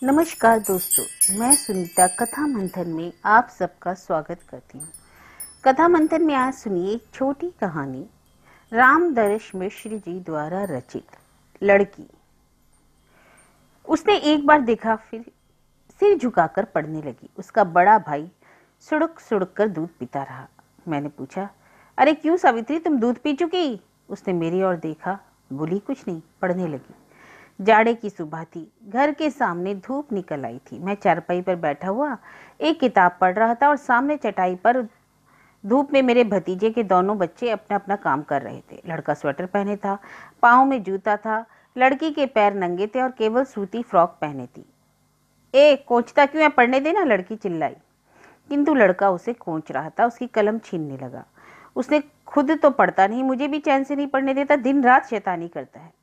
नमस्कार दोस्तों, मैं सुनीता कथा मंथन में आप सबका स्वागत करती हूँ। कथा मंथन में आज सुनिए एक छोटी कहानी रामदर्श मिश्र जी द्वारा रचित लड़की। उसने एक बार देखा, फिर सिर झुकाकर पढ़ने लगी। उसका बड़ा भाई सुड़क सुड़क कर दूध पीता रहा। मैंने पूछा, अरे क्यों सावित्री, तुम दूध पी चुकी? उसने मेरी ओर देखा, बोली कुछ नहीं, पढ़ने लगी। जाड़े की सुबह थी। घर के सामने धूप निकल आई थी। मैं चारपाई पर बैठा हुआ एक किताब पढ़ रहा था और सामने चटाई पर धूप में मेरे भतीजे के दोनों बच्चे अपना अपना काम कर रहे थे। लड़का स्वेटर पहने था, पाँव में जूता था। लड़की के पैर नंगे थे और केवल सूती फ्रॉक पहने थी। ए कोचता क्यों है, पढ़ने देना, लड़की चिल्लाई। किंतु लड़का उसे कोंच रहा था, उसकी कलम छीनने लगा। उसने खुद तो पढ़ता नहीं, मुझे भी चैन से नहीं पढ़ने देता, दिन रात शैतानी करता है।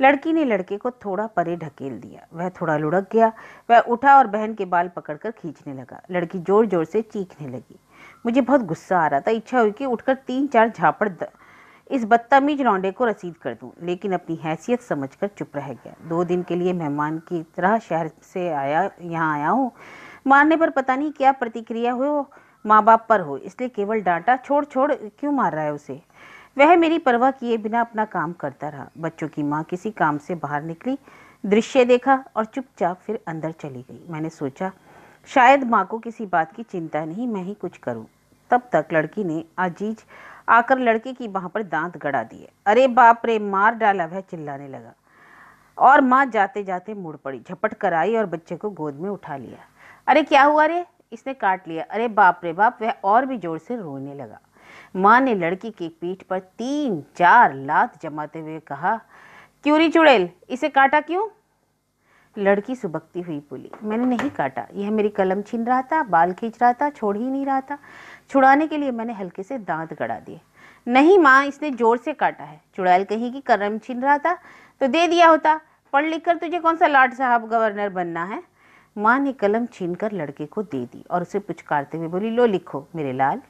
लड़की ने लड़के को थोड़ा परे ढकेल दिया। वह थोड़ा लुढ़क गया। वह उठा और बहन के बाल पकड़कर खींचने लगा। लड़की जोर जोर से चीखने लगी। मुझे बहुत गुस्सा आ रहा था। इच्छा हुई कि उठकर 3-4 झापड़ इस बदतमीज लौंडे को रसीद कर दूं, लेकिन अपनी हैसियत समझकर चुप रह गया। 2 दिन के लिए मेहमान की तरह शहर से यहाँ आया हूँ। मारने पर पता नहीं क्या प्रतिक्रिया हो, माँ बाप पर हो, इसलिए केवल डांटा। छोड़ छोड़, क्यों मार रहा है उसे? वह मेरी परवाह किए बिना अपना काम करता रहा। बच्चों की माँ किसी काम से बाहर निकली, दृश्य देखा और चुपचाप फिर अंदर चली गई। मैंने सोचा शायद माँ को किसी बात की चिंता नहीं, मैं ही कुछ करूं। तब तक लड़की ने अजीज आकर लड़के की बाह पर दांत गड़ा दिए। अरे बाप रे, मार डाला, वह चिल्लाने लगा और माँ जाते जाते मुड़ पड़ी, झपट कर आई और बच्चे को गोद में उठा लिया। अरे क्या हुआ रे? इसने काट लिया। अरे बाप रे बाप, वह और भी जोर से रोने लगा। माँ ने लड़की की पीठ पर 3-4 लात जमाते हुए कहा, क्यों री चुड़ैल, इसे काटा क्यों? लड़की सुबकती हुई बोली, मैंने नहीं काटा, यह मेरी कलम छीन रहा था, बाल खींच रहा था, छोड़ ही नहीं रहा था। छुड़ाने के लिए मैंने हल्के से दांत गड़ा दिए। नहीं माँ, इसने जोर से काटा है। चुड़ैल कहीं की कलम छीन रहा था तो दे दिया होता। पढ़ लिख कर तुझे कौन सा लाट साहब गवर्नर बनना है? माँ ने कलम छीनकर लड़के को दे दी और उसे पुचकारते हुए बोली, लो लिखो मेरे लाल।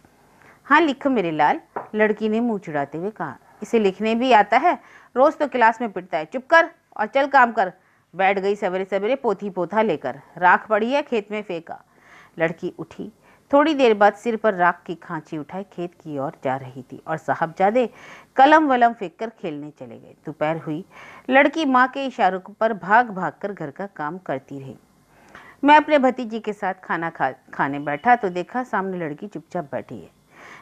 हाँ लिखो मेरे लाल, लड़की ने मुंह चिढ़ाते हुए कहा। इसे लिखने भी आता है? रोज तो क्लास में पिटता है। चुप कर और चल काम कर। बैठ गई सवेरे सवेरे पोथी पोथा लेकर, राख पड़ी है खेत में फेंका। लड़की उठी। थोड़ी देर बाद सिर पर राख की खांची उठाए खेत की ओर जा रही थी और साहबजादे कलम वलम फेंक कर खेलने चले गए। दोपहर हुई। लड़की माँ के इशारों पर भाग भाग कर घर का काम करती रही। मैं अपने भतीजी के साथ खाना खाने बैठा तो देखा सामने लड़की चुपचाप बैठी है।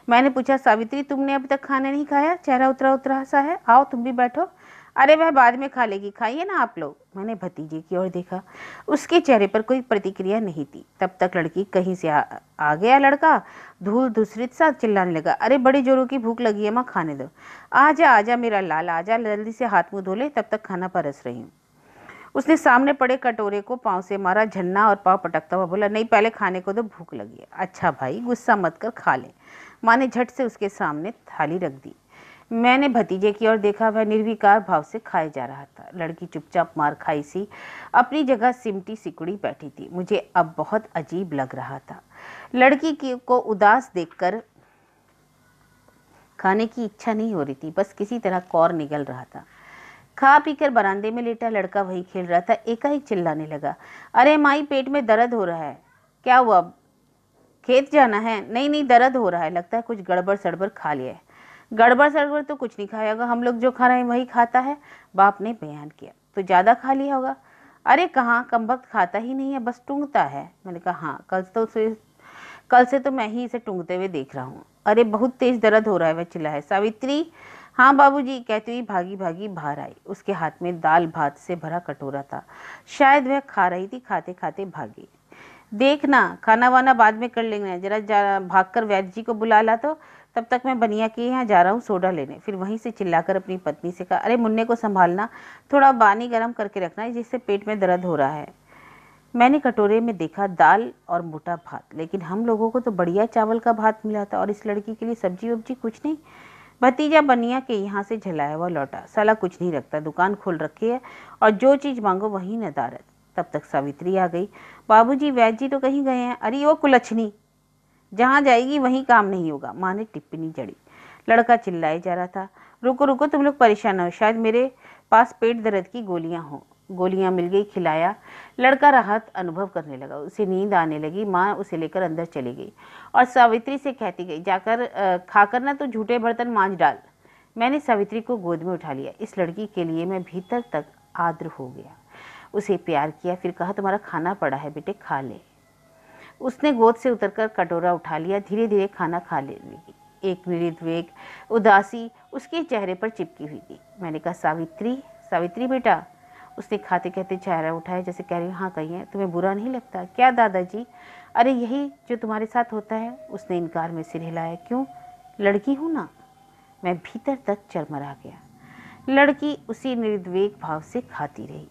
मैंने पूछा, सावित्री तुमने अभी तक खाना नहीं खाया? चेहरा उतरा उतरा सा है, आओ तुम भी बैठो। अरे वह बाद में खा लेगी, खाइए ना आप लोग। मैंने भतीजे की ओर देखा, उसके चेहरे पर कोई प्रतिक्रिया नहीं थी। तब तक लड़की कहीं से आ गया लड़का, धूल धूसरित सा चिल्लाने लगा, अरे बड़ी जोरों की भूख लगी है माँ, खाने दो। आजा आजा मेरा लाल, आजा, जल्दी से हाथ मुंह धो ले, तब तक खाना परस रही हूँ। उसने सामने पड़े कटोरे को पांव से मारा, झन्ना और पांव पटकता हुआ बोला, नहीं पहले खाने को दो, भूख लगी है। अच्छा भाई, गुस्सा मत कर, खा ले। माँ ने झट से उसके सामने थाली रख दी। मैंने भतीजे की ओर देखा, वह निर्विकार भाव से खाए जा रहा था। लड़की चुपचाप मार खाई सी अपनी जगह सिमटी सिकुड़ी बैठी थी। मुझे अब बहुत अजीब लग रहा था। लड़की को उदास देखकर खाने की इच्छा नहीं हो रही थी, बस किसी तरह कौर निगल रहा था। खा पीकर बरामदे में लेटा लड़का वही खेल रहा था। एकाएक चिल्लाने लगा, अरे माई, पेट में दर्द हो रहा है। क्या हुआ, खेत जाना है? नहीं नहीं, दर्द हो रहा है, लगता है कुछ गड़बड़ सड़बड़ खा लिया है। गड़बड़ सड़बड़ तो कुछ नहीं खाया होगा, हम लोग जो खा रहे हैं वही खाता है, बाप ने बयान किया। तो ज़्यादा खा लिया होगा। अरे कहाँ, कमबख्त खाता ही नहीं है, बस टूंगता है। मैंने कहा, हाँ कल से तो मैं ही इसे टूंगते हुए देख रहा हूँ। अरे बहुत तेज दर्द हो रहा है, वह चिल्लाया। सावित्री, हाँ बाबूजी, कहती हुई भागी भागी बाहर आई। उसके हाथ में दाल भात से भरा कटोरा था, शायद वह खा रही थी। खाते खाते भागी। देखना, खाना वाना बाद में कर लेंगे, जरा भागकर वैद्य जी को बुला ला, तो तब तक मैं बनिया के यहाँ जा रहा हूँ सोडा लेने। फिर वहीं से चिल्लाकर अपनी पत्नी से कहा, अरे मुन्ने को संभालना, थोड़ा पानी गर्म करके रखना, जिससे पेट में दर्द हो रहा है। मैंने कटोरे में देखा दाल और मोटा भात, लेकिन हम लोगों को तो बढ़िया चावल का भात मिला था, और इस लड़की के लिए सब्जी वब्जी कुछ नहीं। भतीजा बनिया के यहाँ से झलाया हुआ लौटा, साला कुछ नहीं रखता, दुकान खोल रखी है और जो चीज़ मांगो वही नदारत। तब तक सावित्री आ गई। बाबूजी, वैद्य जी तो कहीं गए हैं? अरे वो कुलच्छनी, जहाँ जाएगी वहीं काम नहीं होगा, माँ ने टिप्पणी जड़ी। लड़का चिल्लाए जा रहा था, रुको रुको, तुम लोग परेशान हो, शायद मेरे पास पेट दर्द की गोलियां हो। गोलियां मिल गई, खिलाया। लड़का राहत अनुभव करने लगा, उसे नींद आने लगी। माँ उसे लेकर अंदर चली गई और सावित्री से कहती गई, जाकर खाकर ना तो झूठे बर्तन मांज डाल। मैंने सावित्री को गोद में उठा लिया। इस लड़की के लिए मैं भीतर तक आर्द्र हो गया। उसे प्यार किया, फिर कहा, तुम्हारा खाना पड़ा है बेटे, खा ले। उसने गोद से उतरकर कटोरा उठा लिया, धीरे धीरे खाना खा ले लगी। एक निर्वेग उदासी उसके चेहरे पर चिपकी हुई थी। मैंने कहा, सावित्री, सावित्री बेटा। उसने खाते कहते चेहरा उठाया, जैसे कह रही, हाँ कहिए, तुम्हें बुरा नहीं लगता क्या दादाजी? अरे यही जो तुम्हारे साथ होता है। उसने इनकार में सिर हिलाया। क्यों? लड़की हूँ ना। मैं भीतर तक चरमरा गया। लड़की उसी निर्वेग भाव से खाती रही।